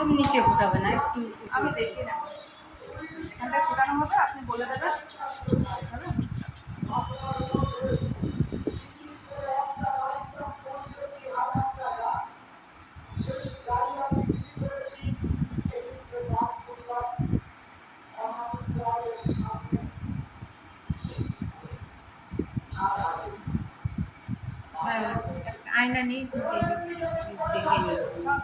একদম নিচে ফোটাবে না, একটু আমি দেখিয়ে নেব। এখানটায় ফোটানো হবে, আপনি বলে দেবেন। আয়না নেই, দেখে নিই, তুমি দেখে নাও।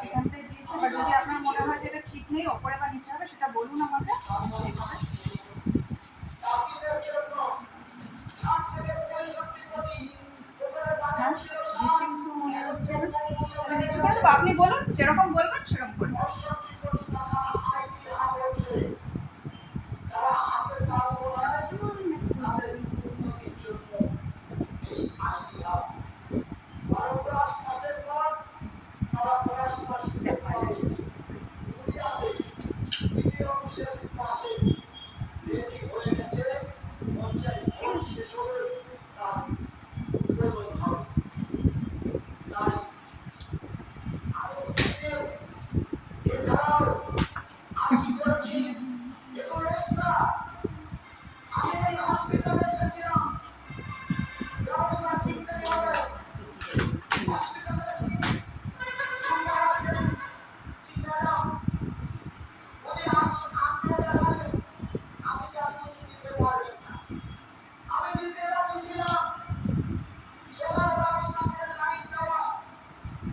এখানটায় দিয়েছে, বাট যদি আপনার মনে হয় যে এটা ঠিক নেই, ওপরে বা নিচে হবে, সেটা বলুন আমাকে। হ্যাঁ, বেশি কিছু মনে হচ্ছে না। আমি নিচু করে দেবো, আপনি বলুন, যেরকম বলবেন সেরকম করে দেবো।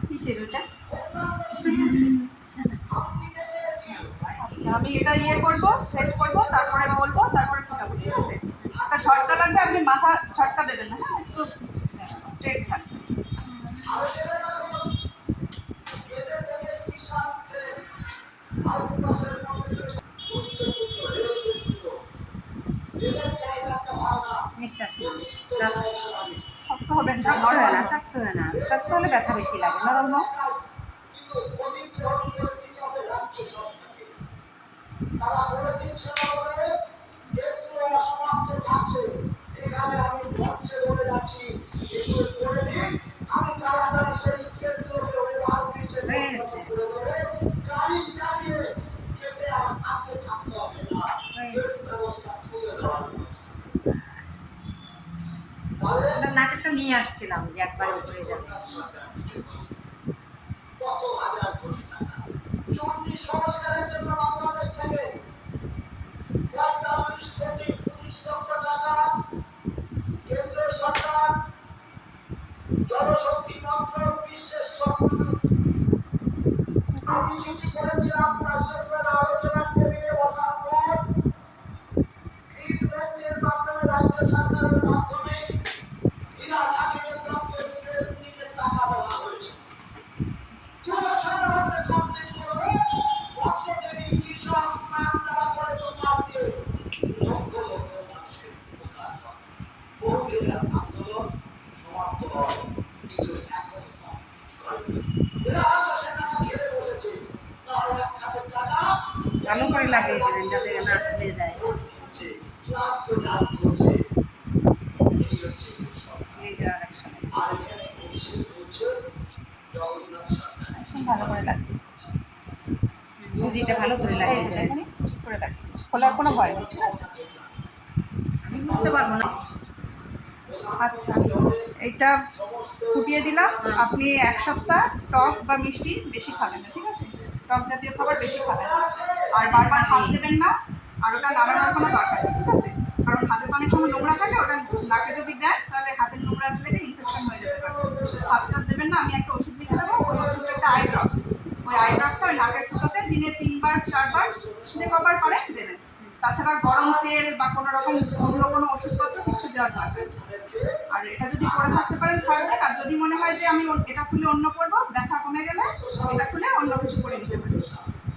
কিসের ওটা? আচ্ছা, আমি এটা ইয়ে করবো, সেট করবো, তারপরে বলবো, তারপরে ফোটাবো, ঠিক আছে? একটা ঝটকা লাগবে, আপনি মাথা ঝটকা দেবেন না, হ্যাঁ, একটু স্ট্রেট থাকবে। নিঃশ্বাস না, শক্ত হবেন না, শক্ত হয় না, শক্ত হয় না, শক্ত হলে ব্যথা বেশি লাগে, নরম হোক। নাকেরটা নিয়ে আসছিলাম যে একবারে উপরে যাবে। জনশক্তি মন্ত্রক বিশ্বের আমি চিঠি করেছিলাম তার সঙ্গে আলোচনা টেবিলে বসার পর গ্রিন বেঞ্চের মাধ্যমে রাজ্য সরকারের মাধ্যমে বিনা জামিনে প্রাপ্ত নিজের টাকা দেওয়া হয়েছে। 2 বছরের মধ্যে কমপ্লিট করে বর্ষদেবী কিশোর স্নান দেওয়া করে তোমরা দিয়ে লক্ষ লক্ষ মানুষের উপকার হয়। বহুদিনের আন্দোলন সমাপ্ত হয়, কিন্তু এখন ভালো করে লাগিয়ে দেবেন যাতে না খুলে যায়। ভালো করে লাগিয়ে দিচ্ছি, বুঝিটা ভালো করে লাগিয়ে দেবেন। এখানে ঠিক করে লাগিয়ে দিচ্ছি, খোলার কোনো ভয় নেই, ঠিক আছে? আমি বুঝতে পারবো না। আচ্ছা, এইটা ফুটিয়ে দিলাম। আপনি 1 সপ্তাহ টক বা মিষ্টি বেশি খাবেন না, ঠিক আছে? টক জাতীয় খাবার বেশি খাবেন না, আর বারবার হাত দেবেন না, আর ওটা নামানোর কোনো দরকার নেই, ঠিক আছে? কারণ হাতে তো অনেক সময় নোংরা থাকে, ওটা নাকে যদি দেন তাহলে হাতের নোংরা লেগে ইনফেকশন হয়ে যেতে পারে। হাতটা দেবেন না। আমি একটা ওষুধ লিখে দেবো, ওই ওষুধটা একটা আই ড্রপ, ওই আই ড্রপটা ওই নাকের ফুটোতে দিনে 3 বার 4 বার যে কবার পারেন দেবেন। তাছাড়া গরম তেল বা কোনো রকম অন্য কোনো ওষুধপত্র কিছু দেওয়ার দরকার নেই। আর এটা যদি পরে থাকতে পারেন থাকবেন, আর যদি মনে হয় যে আমি এটা খুলে অন্য করবো, ব্যথা কমে গেলে এটা খুলে অন্য কিছু করে নিতে পারি,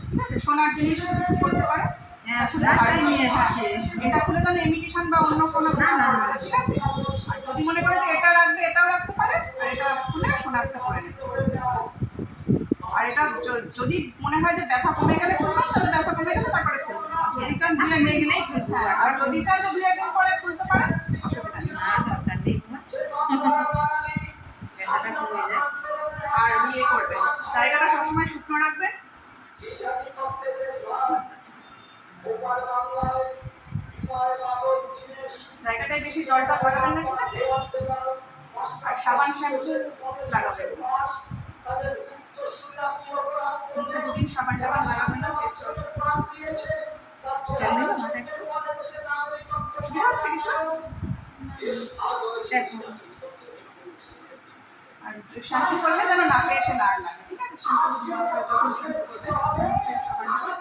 ঠিক আছে? সোনার জিনিস কিছু করতে পারে। হ্যাঁ সোনারটাই নিয়ে এসছে। এটা খুলে যেন ইমিটেশন বা অন্য কোনো কিছু না, না, করবে না, ঠিক আছে? আর যদি মনে করে যে এটা রাখবে এটাও রাখতে পারে, আর এটা খুলে সোনারটা পরে নেবে, ঠিক আছে? আর এটা যদি মনে হয় যে ব্যথা কমে গেলে খুলবেন, তাহলে ব্যথা কমে গেলে তারপরে খুলবেন। আর যদি চান দুই কমে গেলেই খুলবো। হ্যাঁ, আর যদি চান যে 2-1 দিন পরে খুলতে পারেন, অসুবিধা নেই। না দরকার নেই তোমার, ব্যথাটা কমে যায়। আর ইয়ে করবেন, জায়গাটা সবসময় শুকনো রাখবেন। জায়গাটায় বেশি জলটা লাগাবেন না, ঠিক আছে? আর সাবান শ্যাম্পু লাগাবেন না। মুখে 2 দিন সাবান টাবান লাগাবেন না, ফেস ওয়াশ। জল নেবো মাথায় একটু? অসুবিধা হচ্ছে কিছু? দেখো আর শ্যাম্পু করলে যেন নাকে এসে না লাগে, ঠিক আছে? শ্যাম্পু যখন শ্যাম্পু করবে সাবান টাবান